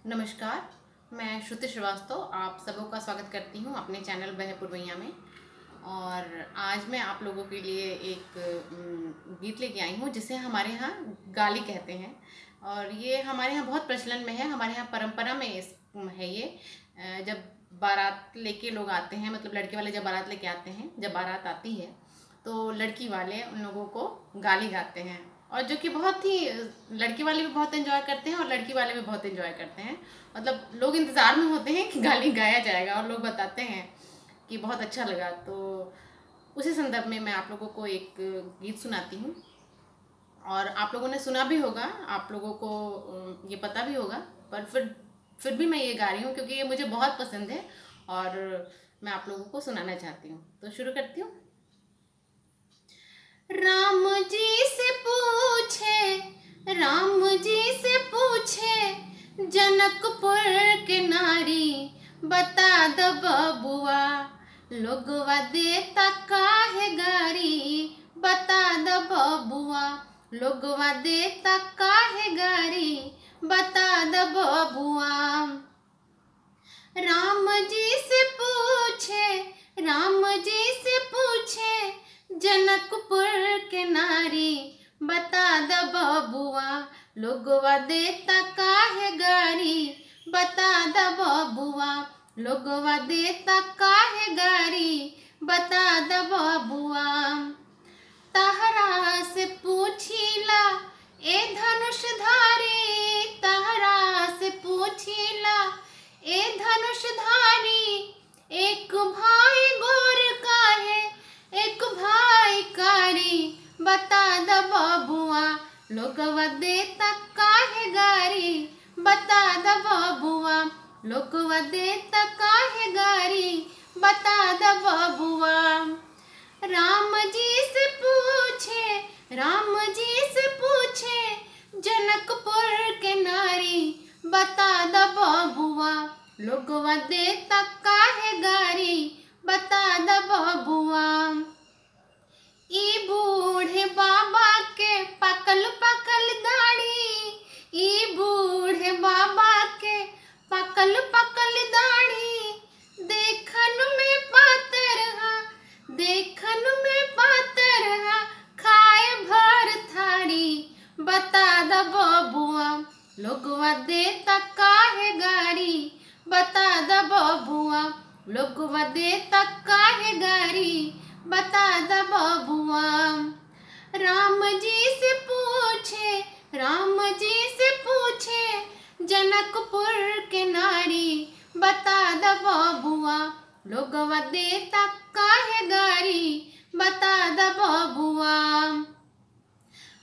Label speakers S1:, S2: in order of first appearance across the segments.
S1: नमस्कार, मैं श्रुति श्रीवास्तव आप सबों का स्वागत करती हूँ अपने चैनल वह पुरवैया में। और आज मैं आप लोगों के लिए एक गीत लेके आई हूँ जिसे हमारे यहाँ गाली कहते हैं। और ये हमारे यहाँ बहुत प्रचलन में है, हमारे यहाँ परंपरा में है ये। जब बारात लेके लोग आते हैं, मतलब लड़के वाले जब बारात लेके आते हैं, जब बारात आती है तो लड़की वाले उन लोगों को गाली गाते हैं। और जो कि बहुत ही लड़की वाले भी बहुत एंजॉय करते हैं और लड़की वाले भी बहुत एंजॉय करते हैं। मतलब लोग इंतज़ार में होते हैं कि गाली गाया जाएगा और लोग बताते हैं कि बहुत अच्छा लगा। तो उसी संदर्भ में मैं आप लोगों को एक गीत सुनाती हूँ और आप लोगों ने सुना भी होगा, आप लोगों को ये पता भी होगा, पर फिर भी मैं ये गा रही हूँ क्योंकि ये मुझे बहुत पसंद है और मैं आप लोगों को सुनाना चाहती हूँ। तो शुरू करती हूँ। राम जी से पूछे जनकपुर के नारी, बता द बबुआ लोगवा देता काहे गारी, बता द बबुआ लोगवा देता काहे गारी, बता द बबुआ। राम जी से पूछे जनकपुर के नारी, बता द बबुआ लोगवा देता काहे गारी, बता द बबुआ लोगवा देता काहे गारी, बता द बबुआ। तहरा से पूछीला ए धनुषधारी, तहरा से पूछीला ए धनुषधारी, एक भाई गोर काहे एक भाई कारी, बता द बबुआ लोगवा देता काहे गारी, बता द बबुआ लोगवा देता काहे गारी, बता द बबुआ। राम जी से पूछे जनकपुर के नारी, बता द बबुआ लोगवा देता काहे गारी, बता द बबुआ। ई बूढ़े बाबा के पकल पकल दाढ़ी, ई बूढ़े बाबा के पकल पकल दाढ़ी, देखन में पातर हा खाए भर थारी, बता द बबुआ लोगवा देता काहे गारी, बता द बबुआ लोगवा देता काहे गारी, बता द बबुआ। राम जी से पूछे जनकपुर के नारी, बता द बबुआ लोगवा देता काहे गारी, बता द बबुआ।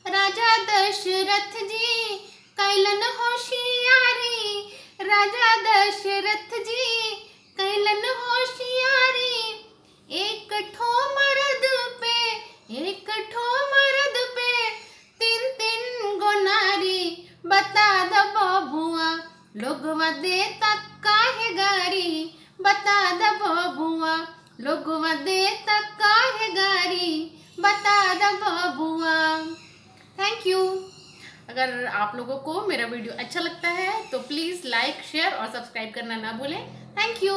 S1: राजा दशरथ जी कैलन होशियारी, राजा दशरथ जी कैलन होशियारी, एक ठो मर्द पे तीन गो नारी, बता द बबुआ लोगवा देता काहे गारी, बता द बबुआ लोगवा देता काहे गारी, बता द बबुआ। Thank you. अगर आप लोगों को मेरा वीडियो अच्छा लगता है तो प्लीज़ लाइक, शेयर और सब्सक्राइब करना ना भूलें। Thank you.